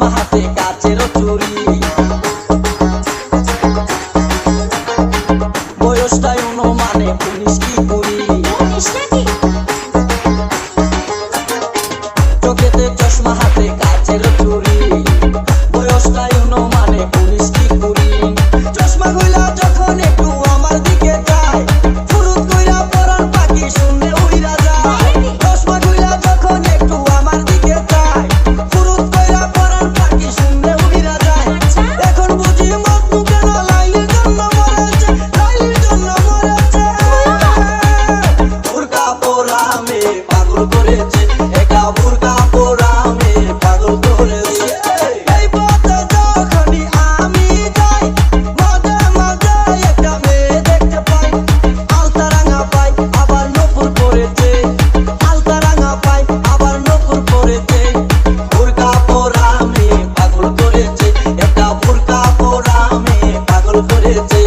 চশমা হাতে কাচের চুরি বয়সটাই অনুমানে 19 কি 20 চোখেতে চশমা হাতে কাচের চুরি বয়সটাই অনুমানে 19 কি 20 চশমা খুইলা যখন একটু আমার দিকে যায় ফুরুত কইরা পরার পাখি শুনলে উইরা যায় চশমা খুইলা যখন একটু আমার দিকে যায় ফুরুত কইরা পরার পাখি শুনলে উইরা যায় এখন বুঝি মত মুখে না লাইলের জন্য মরেছে বুরকা পরা মে পাগল করেছে একা বুরকা পরা মে পাগল করেছে এই পথে যখনই আমি যাই মাঝে মাঝে একটা মেয়ে দেখতে পাই আলতা রাঙা পাই আবার নপুর পরেছে আলতা রাঙা পাই আবার নপুর পরেছে বুরকা পরা মে পাগল করেছে একটা বুরকা পরা মে পাগল করেছে